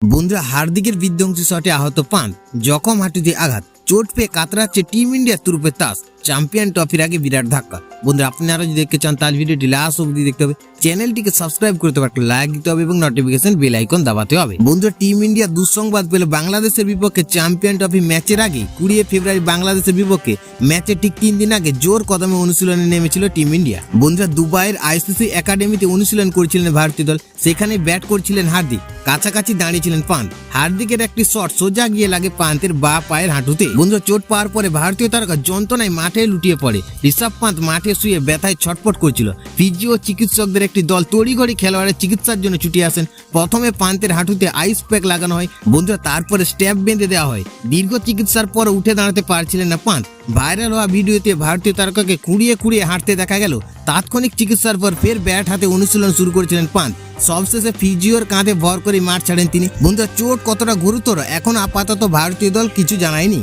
বন্ধুরা হার্দিকের বিধ্বংসী শটে আহত পান্ত, জখম হাঁটুতে আঘাত, চোট পেয়ে কাতরাচ্ছে টিম ইন্ডিয়ার তুরুপের তাস, চ্যাম্পিয়ন ট্রফির আগে বিরাট ধাক্কা। বন্ধুরা আপনারা যদি দেখতে চান তাহলে ভিডিওটি লাস্ট অবধি দেখতে হবে, চ্যানেলটিকে সাবস্ক্রাইব করতে পারলে লাইক দিতে হবে এবং নোটিফিকেশন বেল আইকন দাবাতে হবে। বন্ধুরা টিম ইন্ডিয়া দুঃসংবাদ পেল বাংলাদেশের বিপক্ষে চ্যাম্পিয়ন ট্রফি ম্যাচের আগে 20 ফেব্রুয়ারি বাংলাদেশের বিপক্ষে ম্যাচের ঠিক 3 দিন আগে জোর কদমে অনুশীলনে নেমেছিল টিম ইন্ডিয়া। বন্ধুরা দুবাইয়ের আইসিসি একাডেমিতে অনুশীলন করেছিলেন ভারতীয় দল, সেখানে ব্যাট করছিলেন হার্দিক, কাছাকাছি দাঁড়িয়েছিলেন পান্ত। হার্দিকের একটি শট সোজা গিয়ে লাগে পান্তের বাঁ পায়ের হাঁটুতে। বন্ধুরা চোট পাওয়ার পরে ভারতীয় তারকা যন্ত্রণায় মাঠে লুটিয়ে পড়ে। ঋষভ পান্ত মাঠে শুয়ে ব্যথায় ছটফট করছিল। ফিজিও চিকিৎসকদের একটি দল তড়িঘড়ি খেলোয়াড়ের চিকিৎসার জন্য ছুটে আসেন। প্রথমে পান্তের হাঁটুতে আইস প্যাক লাগানো হয়, বন্ধুরা তারপরে স্ট্যাপ বেঁধে দেওয়া হয়। দীর্ঘ চিকিৎসার পর উঠে দাঁড়াতে পারছিলেন না পান্ত। ভাইরাল হওয়া ভিডিওতে ভারতীয় তারকাকে কুড়িয়ে কুড়িয়ে হাঁটতে দেখা গেল। তাৎক্ষণিক চিকিৎসার পর ফের ব্যাট হাতে অনুশীলন শুরু করেছিলেন পান্ত। সবশেষে ফিজিওর কাঁধে ভর করে মাঠ ছাড়েন তিনি। বন্ধুরা চোট কতটা গুরুতর এখন আপাতত ভারতীয় দল কিছু জানায়নি।